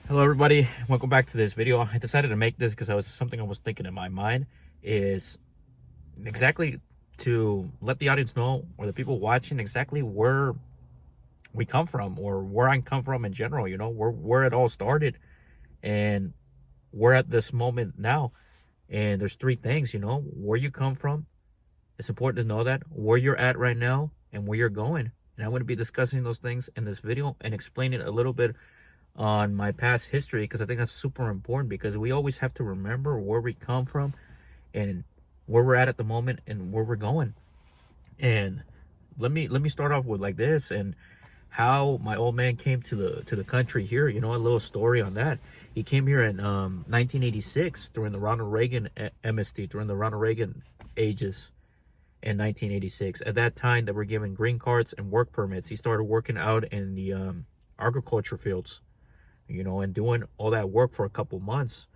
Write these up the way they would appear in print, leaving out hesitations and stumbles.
Hello everybody, welcome back to this video. I decided to make this because something I was thinking in my mind is exactly to let the audience know, or the people watching, exactly where we come from, or where I come from in general, where it all started. And we're at this moment now. And there's three things, where you come from. It's important to know that, where you're at right now, and where you're going. And I'm going to be discussing those things in this video and explaining a little bit on my past history, because I think that's super important, because we always have to remember where we come from and where we're at the moment and where we're going. And let me start off with like this, and how my old man came to the country here. A little story on that. He came here in 1986 during the Ronald Reagan amnesty, during the Ronald Reagan ages in 1986. At that time, they were given green cards and work permits. He started working out in the agriculture fields, and doing all that work for a couple months.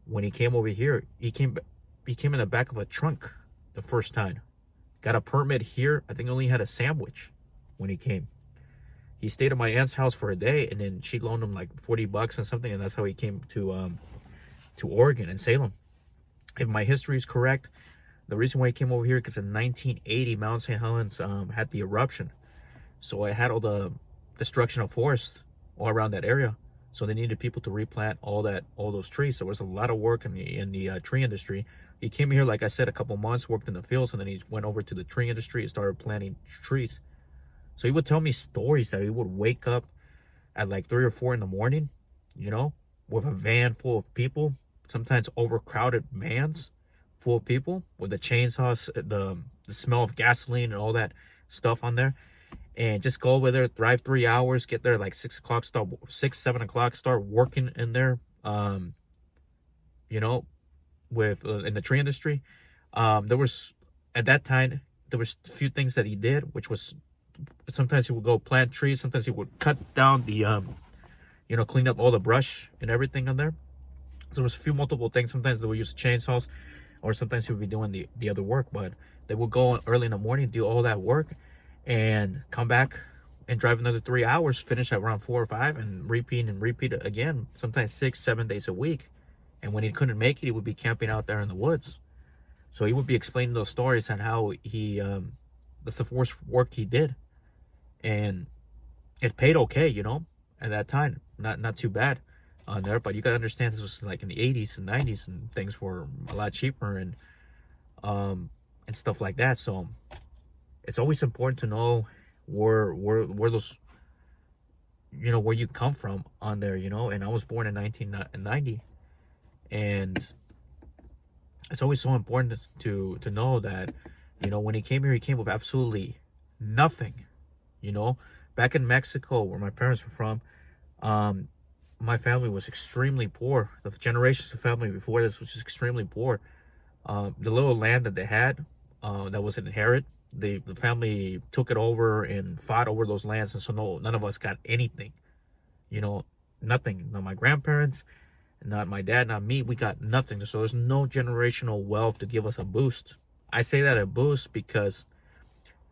When he came over here, he came in the back of a trunk the first time. Got a permit here. I think he only had a sandwich when he came. He stayed at my aunt's house for a day, and then she loaned him like $40 and something, and that's how he came to Oregon and Salem. If my history is correct, the reason why he came over here, because in 1980, Mount St. Helens had the eruption. So it had all the destruction of forests all around that area. So they needed people to replant all those trees. So there was a lot of work in the tree industry. He came here, like I said, a couple months, worked in the fields, and then he went over to the tree industry and started planting trees. So he would tell me stories that he would wake up at like 3 or 4 in the morning, with a van full of people, sometimes overcrowded vans full of people, with the chainsaws, the smell of gasoline and all that stuff on there. And just go over there, drive 3 hours, get there like 6 o'clock, 7 o'clock, start working in there, with in the tree industry. There was, at that time, there was a few things that he did, which was, sometimes he would go plant trees, sometimes he would cut down the, clean up all the brush and everything on there. So there was a few multiple things. Sometimes they would use chainsaws, or sometimes he would be doing the other work. But they would go early in the morning, do all that work, and come back and drive another 3 hours, finish at around 4 or 5, and repeat it again, sometimes 6-7 days a week. And when he couldn't make it, he would be camping out there in the woods. So he would be explaining those stories on how he that's the first work he did, and it paid okay, at that time, not too bad on there. But you gotta understand, this was like in the 80s and 90s, and things were a lot cheaper, and stuff like that. So it's always important to know where those, where you come from on there, and I was born in 1990, and it's always so important to know that, when he came here, he came with absolutely nothing. Back in Mexico, where my parents were from, my family was extremely poor. The generations of family before this was just extremely poor. The little land that they had, that was inherited, the family took it over and fought over those lands, and so none of us got anything, nothing. Not my grandparents, not my dad, not me. We got nothing. So there's no generational wealth to give us a boost. I say that a boost because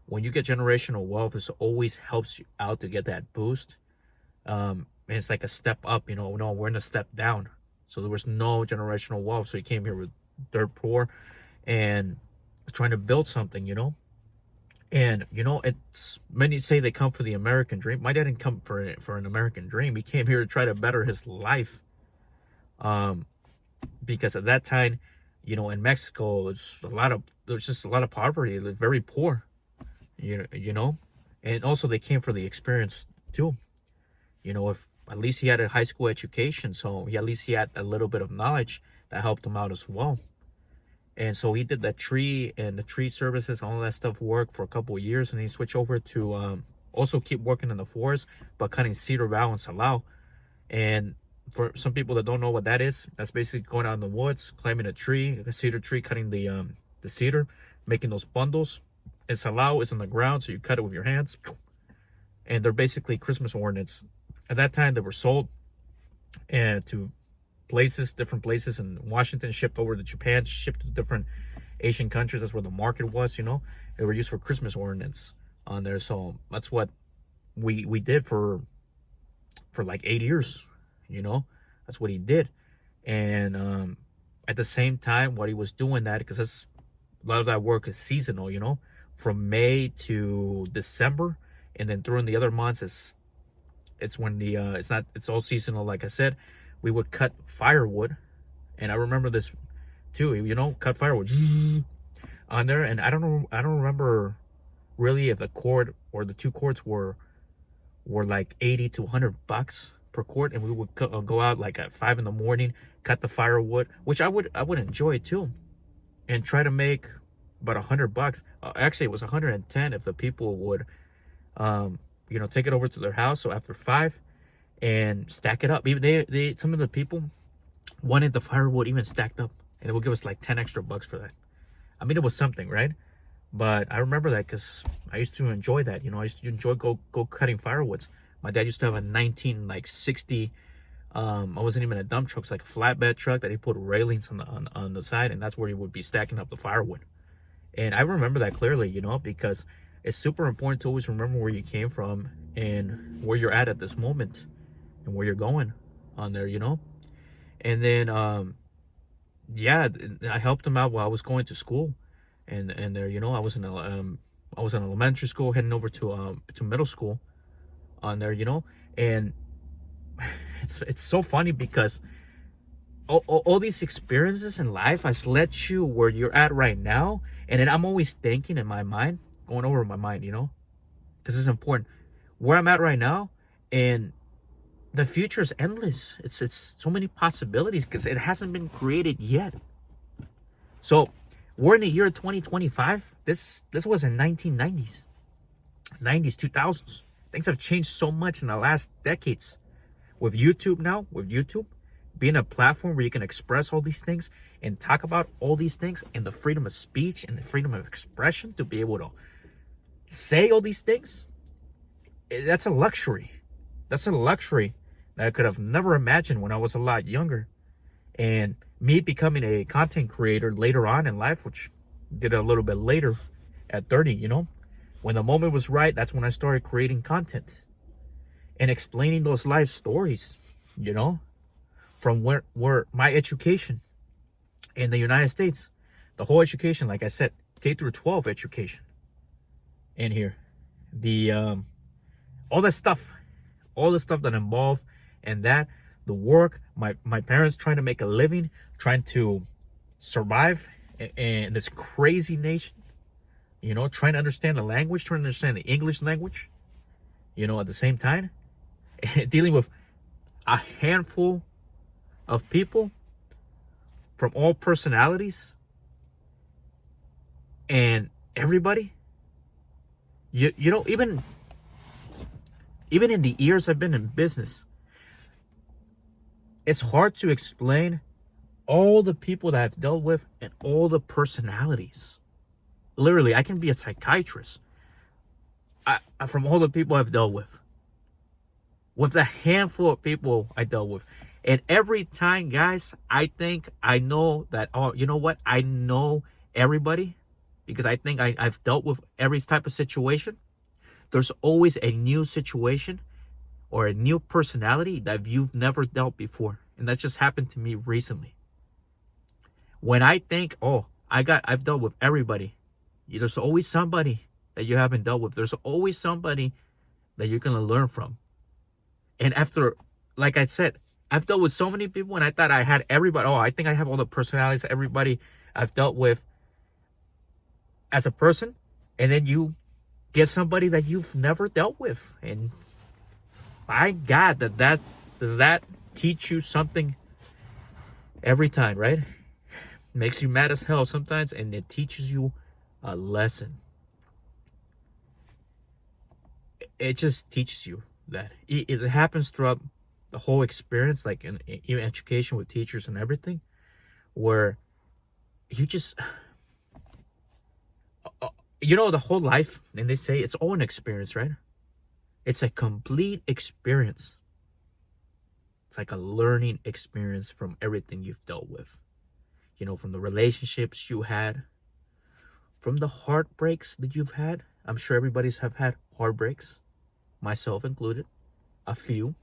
when you get generational wealth, it always helps you out to get that boost. And it's like a step up, no, we're in a step down. So there was no generational wealth. So he came here with dirt poor and trying to build something, And it's, many say they come for the American dream. My dad didn't come for an American dream. He came here to try to better his life. Because at that time, in Mexico, there's just a lot of poverty. They're very poor, and also they came for the experience too. If at least he had a high school education, so at least he had a little bit of knowledge that helped him out as well. And so he did the tree services, all that stuff, work for a couple of years, and he switched over to also keep working in the forest, but cutting cedar, bow, and salao. And for some people that don't know what that is, that's basically going out in the woods, climbing a tree, a cedar tree, cutting the cedar, making those bundles. And salao is on the ground, so you cut it with your hands. And they're basically Christmas ornaments. At that time, they were sold and to different places in Washington, shipped over to Japan, shipped to different Asian countries. That's where the market was, They were used for Christmas ornaments on there. So that's what we did for like 8 years, That's what he did. And at the same time, what he was doing that, because that's a lot of that work is seasonal, from May to December, and then during the other months, it's when the it's all seasonal. Like I said, we would cut firewood, and I remember this too. Cut firewood on there, and I don't remember really if the cord or the two cords were like 80 to $100 per cord, and we would go out like at 5 in the morning, cut the firewood, which I would enjoy too, and try to make about $100. Actually, it was 110 if the people would, take it over to their house. So after 5, and stack it up. Even they some of the people wanted the firewood even stacked up, and it would give us like 10 extra bucks for that. I mean, it was something, right? But I remember that because I used to enjoy that. I used to enjoy go cutting firewoods. My dad used to have a 1960. I wasn't even a dump truck. It's like a flatbed truck that he put railings on the side, and that's where he would be stacking up the firewood. And I remember that clearly, because it's super important to always remember where you came from and where you're at this moment and where you're going on there, And then, yeah, I helped him out while I was going to school, and there, I was in elementary school, heading over to middle school, on there, and it's so funny because all these experiences in life has led you where you're at right now, and then I'm always thinking in my mind, going over my mind, because it's important where I'm at right now, and the future is endless. It's so many possibilities because it hasn't been created yet. So we're in the year 2025. This was in 1990s, 2000s. Things have changed so much in the last decades. With YouTube now, being a platform where you can express all these things and talk about all these things, and the freedom of speech and the freedom of expression to be able to say all these things, that's a luxury. That's a luxury that I could have never imagined when I was a lot younger. And me becoming a content creator later on in life, which did a little bit later at 30, when the moment was right, that's when I started creating content and explaining those life stories, from where my education in the United States, the whole education, like I said, K through 12 education in here, the all the stuff that involved in that, the work, my parents trying to make a living, trying to survive in this crazy nation, trying to understand the language, trying to understand the English language, at the same time, dealing with a handful of people from all personalities and everybody. Even in the years I've been in business, it's hard to explain all the people that I've dealt with and all the personalities. Literally, I can be a psychiatrist from all the people I've dealt with the handful of people I dealt with. And every time, guys, I think I know that, oh, you know what? I know everybody because I think I've dealt with every type of situation. There's always a new situation or a new personality that you've never dealt before. And that just happened to me recently. When I think, oh, I've dealt with everybody, there's always somebody that you haven't dealt with. There's always somebody that you're going to learn from. And after, like I said, I've dealt with so many people and I thought I had everybody. Oh, I think I have all the personalities, everybody I've dealt with as a person. And then you get somebody that you've never dealt with. And my God, does that teach you something every time, right? Makes you mad as hell sometimes, and it teaches you a lesson. It just teaches you that it happens throughout the whole experience, like in education with teachers and everything, where you just, the whole life, and they say it's all an experience, right? It's a complete experience. It's like a learning experience from everything you've dealt with. From the relationships you had, from the heartbreaks that you've had. I'm sure everybody's have had heartbreaks, myself included, a few.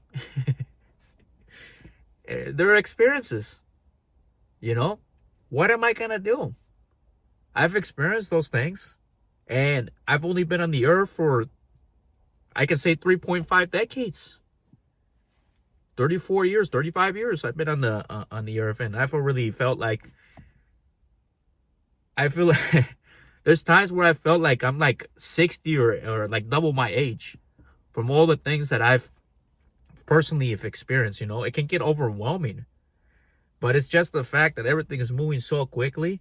They're experiences, you know? What am I gonna do? I've experienced those things, and I've only been on the earth for, I can say, 3.5 decades. 34 years, 35 years I've been on the earth, and I've already felt like, I feel like there's times where I felt like I'm like 60 or like double my age from all the things that I've personally have experienced. It can get overwhelming, but it's just the fact that everything is moving so quickly,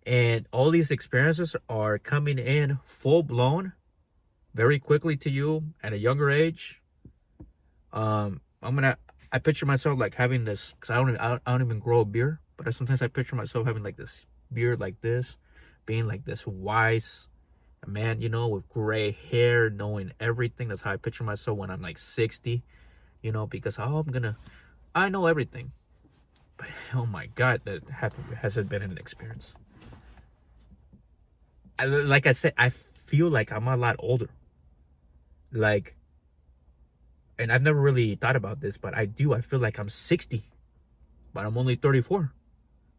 and all these experiences are coming in full blown very quickly to you at a younger age. I picture myself like having this, because I don't even grow a beard, but sometimes I picture myself having like this beard like this, being like this wise man, with gray hair, knowing everything. That's how I picture myself when I'm like 60, because I know everything. But oh my God, hasn't been an experience. Like I said, I feel like I'm a lot older. Like, and I've never really thought about this, but I do. I feel like I'm 60, but I'm only 34.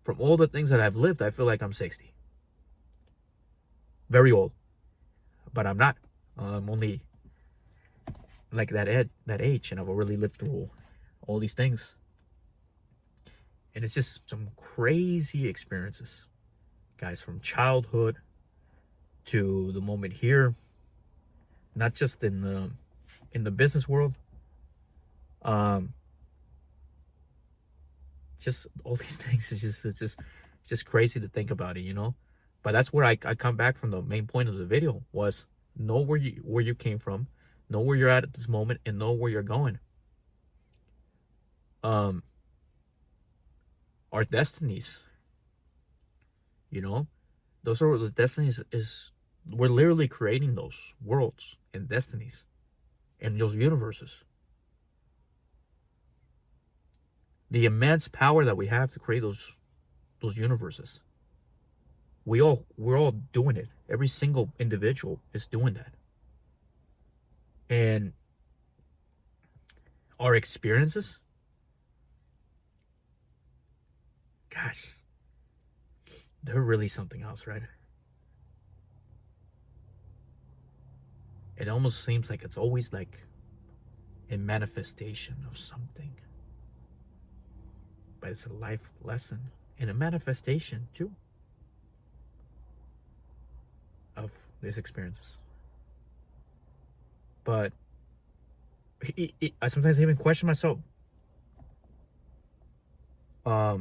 From all the things that I've lived, I feel like I'm 60. Very old, but I'm not. I'm only like that age, and I've already lived through all these things. And it's just some crazy experiences, guys, from childhood to the moment here, not just in the business world. Just all these things is just crazy to think about it. But that's where I come back from. The main point of the video was, know where you came from, know where you're at this moment, and know where you're going. Our destinies, those are the destinies. Is we're literally creating those worlds and destinies and those universes. The immense power that we have to create those universes. We're all doing it. Every single individual is doing that. And our experiences, gosh, they're really something else, right? It almost seems like it's always like a manifestation of something. But it's a life lesson and a manifestation too of these experiences. But I sometimes even question myself, why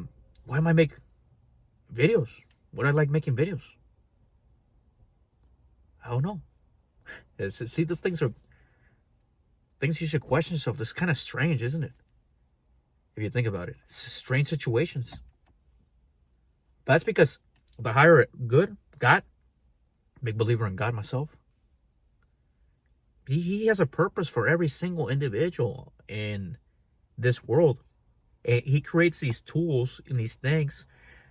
am I make videos? What I like making videos? I don't know. See, these things are things you should question yourself. This is kind of strange, isn't it? If you think about it, it's strange situations. But that's because the higher good, God, big believer in God myself, he has a purpose for every single individual in this world. And he creates these tools and these things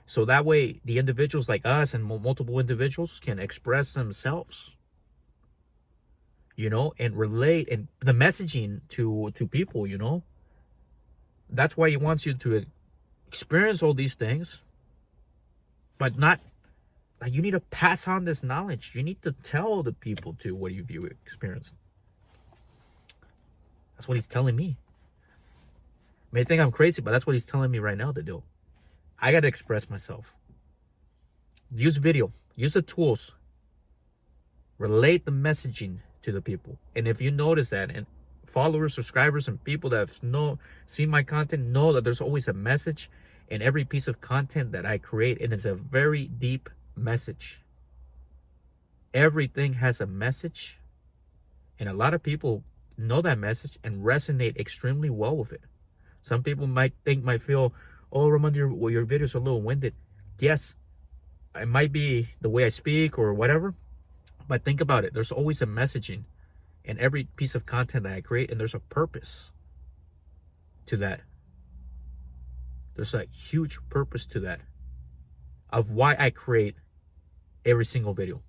so that way the individuals like us and multiple individuals can express themselves, and relate and the messaging to people. That's why he wants you to experience all these things, but not like you need to pass on this knowledge. You need to tell the people to what you've experienced. That's what he's telling me. May think I'm crazy, but that's what he's telling me right now to do. I got to express myself. Use video. Use the tools. Relate the messaging to the people. And if you notice that, and followers, subscribers, and people that have seen my content know that there's always a message in every piece of content that I create, and it's a very deep message. Everything has a message, and a lot of people know that message and resonate extremely well with it. Some people might feel, oh, Ramon, your videos are a little winded. Yes, it might be the way I speak or whatever, but think about it. There's always a messaging in every piece of content that I create, and there's a purpose to that. There's a huge purpose to that of why I create every single video.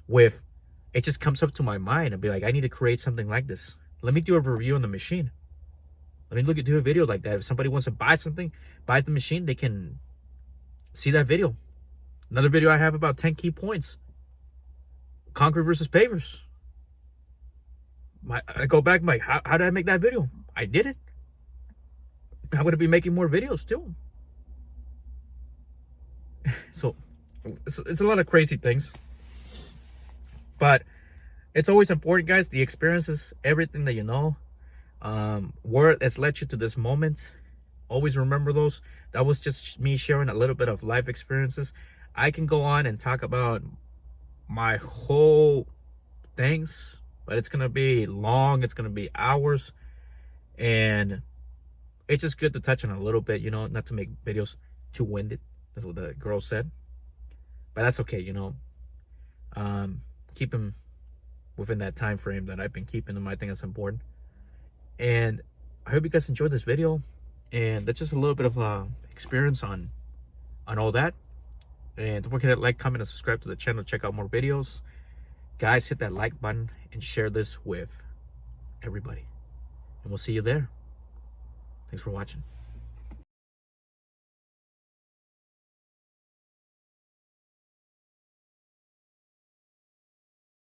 It just comes up to my mind and be like, I need to create something like this. Let me do a review on the machine. Let me look into a video like that. If somebody wants to buy something, buys the machine, they can see that video. Another video I have about 10 key points. Concrete versus pavers. I go back, like, how did I make that video? I did it. I'm going to be making more videos too. So it's a lot of crazy things. But it's always important, guys. The experiences, everything that you know, where it's led you to this moment. Always remember those. That was just me sharing a little bit of life experiences. I can go on and talk about my whole things, but it's gonna be long. It's gonna be hours, and it's just good to touch on a little bit, you know, not to make videos too winded. That's what the girl said, but that's okay, you know. Keep them within that time frame that I've been keeping them. I think that's important, and I hope you guys enjoyed this video. And that's just a little bit of experience on all that. And don't forget to like, comment, and subscribe to the channel. Check out more videos. Guys, hit that like button and share this with everybody. And we'll see you there. Thanks for watching.